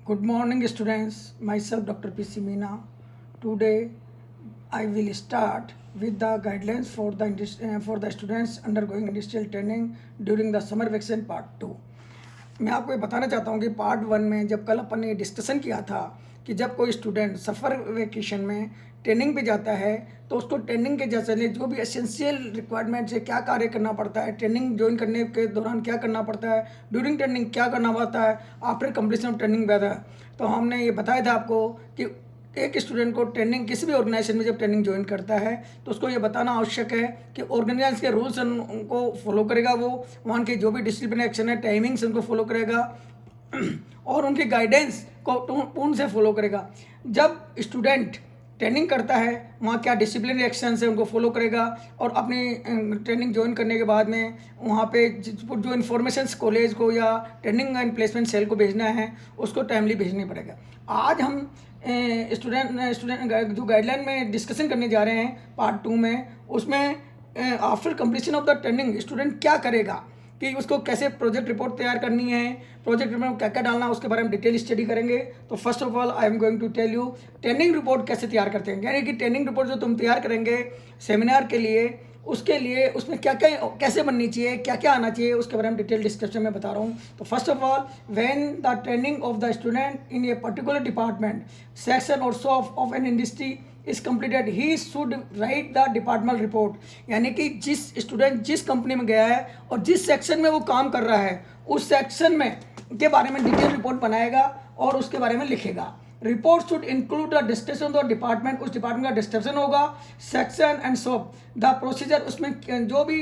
Good morning, students. Myself, Dr. P.C. Meena. Today, I will start with the guidelines for the students undergoing industrial training during the summer vacation part 2. मैं आपको ये बताना चाहता हूँ कि part 1 में जब कल अपन ने डिस्कशन किया था कि जब कोई स्टूडेंट सफ़र वेकेशन में ट्रेनिंग पे जाता है तो उसको ट्रेनिंग के जैसे जो भी एसेंशियल रिक्वायरमेंट्स है, क्या कार्य करना पड़ता है, ट्रेनिंग ज्वाइन करने के दौरान क्या करना पड़ता है, ड्यूरिंग ट्रेनिंग क्या करना पड़ता है, after completion of training whether. तो हमने ये बताया था आपको कि एक स्टूडेंट को ट्रेनिंग किसी भी ऑर्गेनाइजेशन में जब ट्रेनिंग ज्वाइन करता है तो उसको ये बताना आवश्यक है कि ऑर्गेनाइजेशन के रूल्स उनको फॉलो करेगा, वो वहाँ के जो भी डिसिप्लिन एक्शन है, टाइमिंग्स उनको फॉलो करेगा और उनके गाइडेंस को पूर्ण से फॉलो करेगा। जब स्टूडेंट ट्रेनिंग करता है वहाँ क्या डिसिप्लिन एक्शन है उनको फॉलो करेगा और अपनी ट्रेनिंग ज्वाइन करने के बाद में वहाँ पे जो इन्फॉर्मेशन कॉलेज को या ट्रेनिंग एंड प्लेसमेंट सेल को भेजना है उसको टाइमली भेजनी पड़ेगा। आज हम स्टूडेंट जो गाइडलाइन में डिस्कशन करने जा रहे हैं पार्ट 2 में, उसमें after completion of the training student क्या करेगा, कि उसको कैसे प्रोजेक्ट रिपोर्ट तैयार करनी है, प्रोजेक्ट रिपोर्ट में क्या क्या डालना है, उसके बारे में डिटेल स्टडी करेंगे। तो first of all I am going to tell you training report कैसे तैयार करते हैं, यानी कि ट्रेनिंग रिपोर्ट जो तुम तैयार करेंगे सेमिनार के लिए, उसके लिए उसमें क्या क्या कैसे बननी चाहिए, क्या क्या आना चाहिए, उसके बारे में डिटेल डिस्कशन में बता रहा हूँ। तो first of all when the training of the student in a particular department section और so of an industry is completed he should write the department report, यानी कि जिस स्टूडेंट जिस कंपनी में गया है और जिस सेक्शन में वो काम कर रहा है उस सेक्शन में के बारे में डिटेल रिपोर्ट बनाएगा और उसके बारे में लिखेगा। Report should include the discussion of the department, उस डिपार्टमेंट का डिस्कशन होगा, section and soap the procedure, उसमें जो भी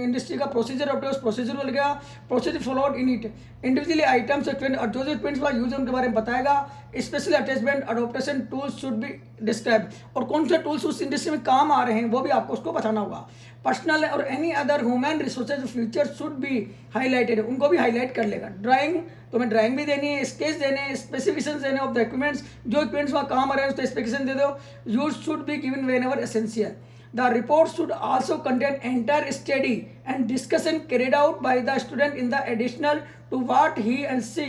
इंडस्ट्री का प्रोसीजर होता है उस प्रोसीजर को लिखेगा, procedure followed in it, individually items और जो इक्विपमेंट्स का यूज उनके बारे में बताएगा, special attachment adoption tools should be describe, और कौन से टूल्स उस इंडस्ट्री में काम आ रहे हैं वो भी आपको उसको बताना होगा। पर्सनल और any other human resources future should be highlighted, उनको भी हाईलाइट कर लेगा। ड्राइंग, तुम्हें ड्राइंग भी देनी है, स्केच देने हैं, स्पेसिफिकेशन देने ऑफ द इक्विपमेंट्स, जो इक्विपमेंट्स वहाँ काम आ रहे हैं उसका स्पेसिफिकेशन दे दो। Use should be given when ever essential. The report should also contain entire study and discussion carried out by the student in the additional to what he and she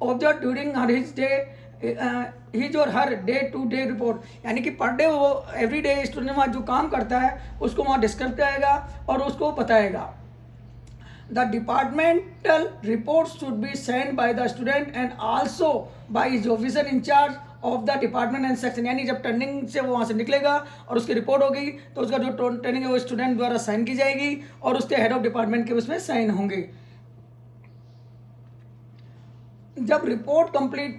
observed during his day his or her day to day report, यानी कि per day वो every day student वहाँ जो काम करता है उसको वहाँ डिस्कस करेगा और उसको बताएगा। The departmental report should be sent by the student and also by his officer in charge of the department and section, यानी जब ट्रेनिंग से वो वहाँ से निकलेगा और उसकी रिपोर्ट होगी तो उसका जो ट्रेनिंग है वो स्टूडेंट द्वारा साइन की जाएगी और उसके हेड ऑफ डिपार्टमेंट के उसमें साइन होंगे। जब रिपोर्ट कंप्लीट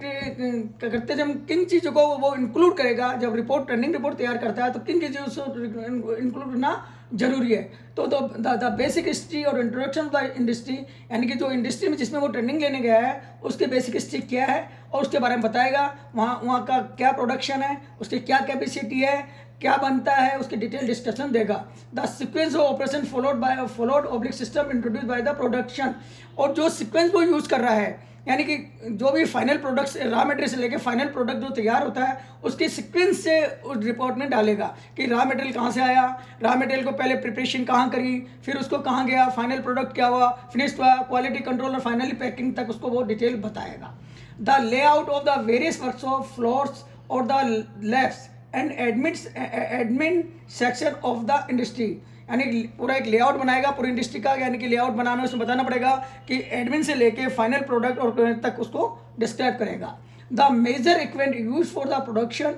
करते जब किन चीज़ों को वो इंक्लूड करेगा, जब रिपोर्ट ट्रेनिंग रिपोर्ट तैयार करता है तो किन चीज़ों को इंक्लूड करना जरूरी है। तो द बेसिक हिस्ट्री और इंट्रोडक्शन ऑफ द इंडस्ट्री, यानी कि जो इंडस्ट्री में जिसमें वो ट्रेनिंग लेने गया है उसकी बेसिक हिस्ट्री क्या है और उसके बारे में बताएगा, वहाँ का क्या प्रोडक्शन है, उसकी क्या कैपेसिटी है, क्या बनता है, उसकी डिटेल डिस्कशन देगा। The sequence of operation followed oblique system introduce by the production, और जो सीक्वेंस वो यूज़ कर रहा है, यानी कि जो भी फाइनल प्रोडक्ट्स रॉ मटेरियल से लेके फाइनल प्रोडक्ट जो तैयार होता है उसके सीक्वेंस से उस रिपोर्ट में डालेगा कि रॉ मटेरियल कहाँ से आया, रॉ मटेरियल को पहले प्रिपरेशन कहाँ करी, फिर उसको कहाँ गया, फाइनल प्रोडक्ट क्या हुआ, फिनिश्ड हुआ, क्वालिटी कंट्रोल और फाइनली पैकिंग तक उसको वो डिटेल बताएगा। The layout of the various workshop floors और the labs and admin section of the industry, यानी पूरा एक लेआउट बनाएगा पूरी इंडस्ट्री का, यानी कि लेआउट बनाना उसमें बताना पड़ेगा कि एडमिन से लेके फाइनल प्रोडक्ट और तक उसको डिस्क्राइब करेगा। The major equipment use for the production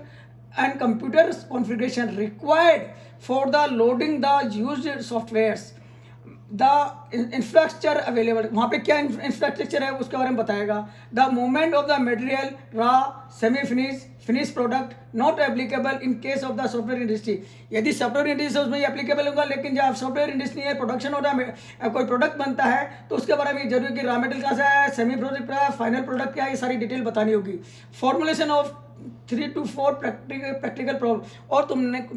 and computer configuration required for the loading the used softwares, the infrastructure available, वहाँ पे क्या इंफ्रास्ट्रक्चर है उसके बारे में बताएगा। The movement of the material raw semi finish product not applicable in case of the software industry, यदि software industry उसमें एप्लीकेबल होगा, लेकिन जब सॉफ्टवेयर इंडस्ट्री है प्रोडक्शन हो रहा है, कोई प्रोडक्ट बनता है तो उसके बारे में जरूरी कि रॉ मटेरियल कहाँ से है, सेमी प्रोडक्ट क्या है, फाइनल प्रोडक्ट क्या है, ये सारी डिटेल बतानी होगी। Formulation of 3 to 4 practical problem, और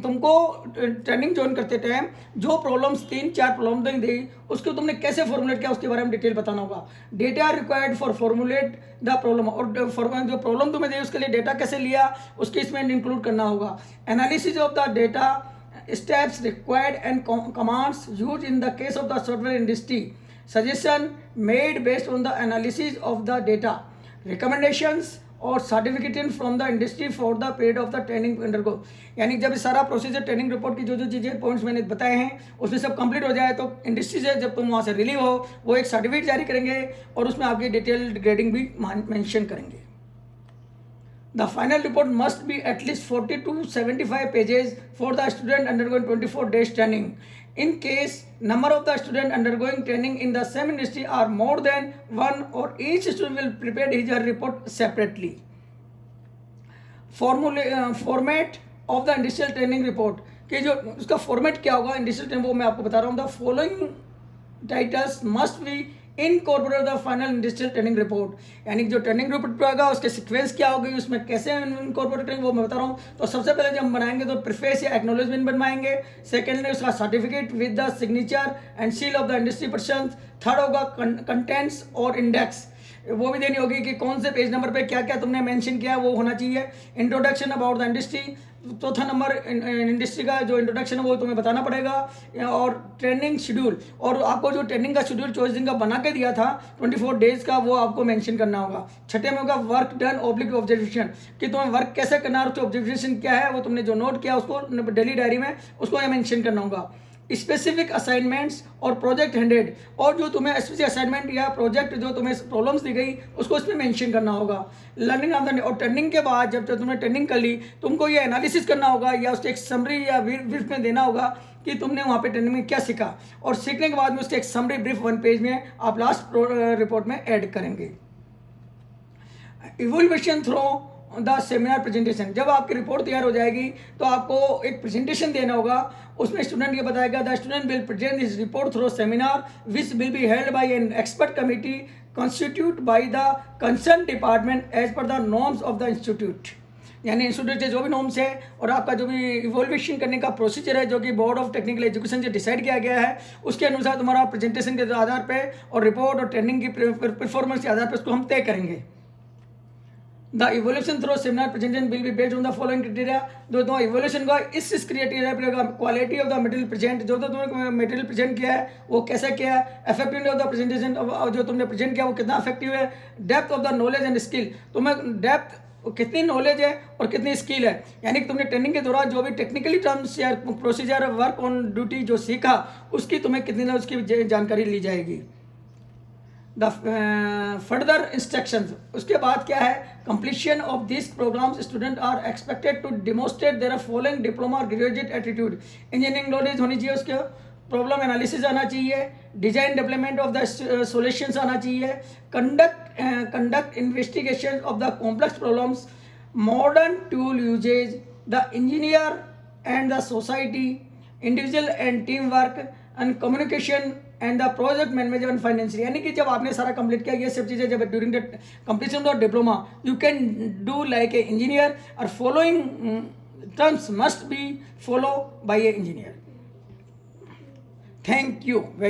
तुमको ट्रेनिंग ज्वाइन करते टाइम जो प्रॉब्लम्स 3-4 प्रॉब्लम दी उसको तुमने कैसे फॉर्मुलेट किया उसके बारे में डिटेल बताना होगा। Data required for formulate the problem, और जो प्रॉब्लम तुम्हें दी उसके लिए डेटा कैसे लिया उसके इसमें इंक्लूड करना होगा। Analysis of the data steps required and commands use in the case of the software industry, suggestion made based on the analysis of the data, recommendations और certification from the industry for the period of the training undergo. यानी जब सारा procedure training report की जो जो चीज़ें points मैंने बताए हैं उसमें सब कंप्लीट हो जाए तो इंडस्ट्री से जब तुम वहाँ से रिलीव हो वो एक सर्टिफिकेट जारी करेंगे और उसमें आपकी डिटेल्ड ग्रेडिंग भी मेंशन करेंगे। The final report must be at least 40 to 75 pages for the student undergoing 24 days training. In case number of the student undergoing training in the same industry are more than one, or each student will prepare his or her report separately. Format of the industrial training report कि जो उसका format क्या होगा industrial training वो मैं आपको बता रहा हूँ। The following titles must be incorporate the final industrial training report. यानी जो ट्रेनिंग रिपोर्ट होगा उसके सीक्वेंस क्या होगी, उसमें कैसे इनकॉर्पोरेट करेंगे वो मैं बता रहा हूँ। तो सबसे पहले जब हम बनाएंगे तो प्रीफेस या एक्नॉलेजमेंट बनवाएंगे। सेकेंडली उसका certificate with the signature and seal of the industry person. Third होगा कंटेंट्स और इंडेक्स, वो भी देनी होगी कि कौन से पेज नंबर पे क्या क्या तुमने मेंशन किया वो होना चाहिए। इंट्रोडक्शन अबाउट द इंडस्ट्री, चौथा नंबर इंडस्ट्री का जो इंट्रोडक्शन है वो तुम्हें बताना पड़ेगा। और ट्रेनिंग शेड्यूल, और आपको जो ट्रेनिंग का शेड्यूल 24 दिन का बना के दिया था 24 डेज का वो आपको मेंशन करना होगा। छठे में होगा वर्क डन ऑब्लिक ऑब्जर्वेशन, कि तुम्हें वर्क कैसे करना है और उसकी ऑब्जर्वेशन क्या है वो तुमने जो नोट किया उसको डेली डायरी में उसको मेंशन करना होगा। स्पेसिफिक असाइनमेंट्स और प्रोजेक्ट हैंडेड, और जो तुम्हें स्पेसिफिक असाइनमेंट या प्रोजेक्ट जो तुम्हें प्रॉब्लम्स दी गई उसको इसमें मेंशन करना होगा। लर्निंग ऑफ द, और ट्रेनिंग के बाद जब तुमने ट्रेनिंग कर ली तुमको ये एनालिसिस करना होगा या उसके एक समरी या ब्रीफ में देना होगा कि तुमने वहाँ पे ट्रेनिंग में क्या सीखा, और सीखने के बाद में उसके एक समरी ब्रीफ 1 पेज में आप लास्ट रिपोर्ट में ऐड करेंगे। Evolution through the seminar presentation, जब आपकी रिपोर्ट तैयार हो जाएगी तो आपको एक प्रेजेंटेशन देना होगा। उसमें स्टूडेंट ये बताएगा the student will present this report through seminar which will be held by an expert committee constitute by the concern department as per the norms of the institute. यानी इंस्टीट्यूट के जो भी norms है और आपका जो भी इवोल्यूशन करने का प्रोसीजर है जो कि बोर्ड ऑफ टेक्निकल एजुकेशन से डिसाइड किया गया है उसके अनुसार तुम्हारा प्रेजेंटेशन के आधार पर और रिपोर्ट और ट्रेनिंग की परफॉर्मेंस के आधार पर उसको हम तय करेंगे। The evolution through seminar presentation will be based on the following criteria. जो तुम्हारा इवोल्यूशन का इस क्राइटेरिया पर quality of the material present, जो तुमने मटेरियल प्रेजेंट किया है वो कैसे किया है। इफेक्टिवनेस ऑफ द प्रेजेंटेशन, जो तुमने प्रेजेंट किया वो कितना इफेक्टिव है। Depth of the knowledge and skill, तुम्हें डेप्थ कितनी नॉलेज है और कितनी स्किल है। यानी कि तुमने ट्रेनिंग के दौरान जो भी टेक्निकली टर्म्स या प्रोसीजर वर्क ऑन ड्यूटी जो सीखा उसकी तुम्हें कितनी उसकी जानकारी ली जाएगी। द फर्दर इंस्ट्रक्शंस, उसके बाद क्या है, completion of this programs student are expected to demonstrate their following diploma graduate attitude. Engineering knowledge होनी चाहिए, उसके प्रॉब्लम एनालिसिस आना चाहिए, design development of the solutions आना चाहिए, conduct investigation of the complex problems, modern tool usages, the engineer and the society, individual and team work and communication and the project management and financial. यानी कि जब आपने सारा complete किया ये सब चीज़ें जब during the completion of diploma you can do like a engineer और following terms must be follow by a engineer. Thank you very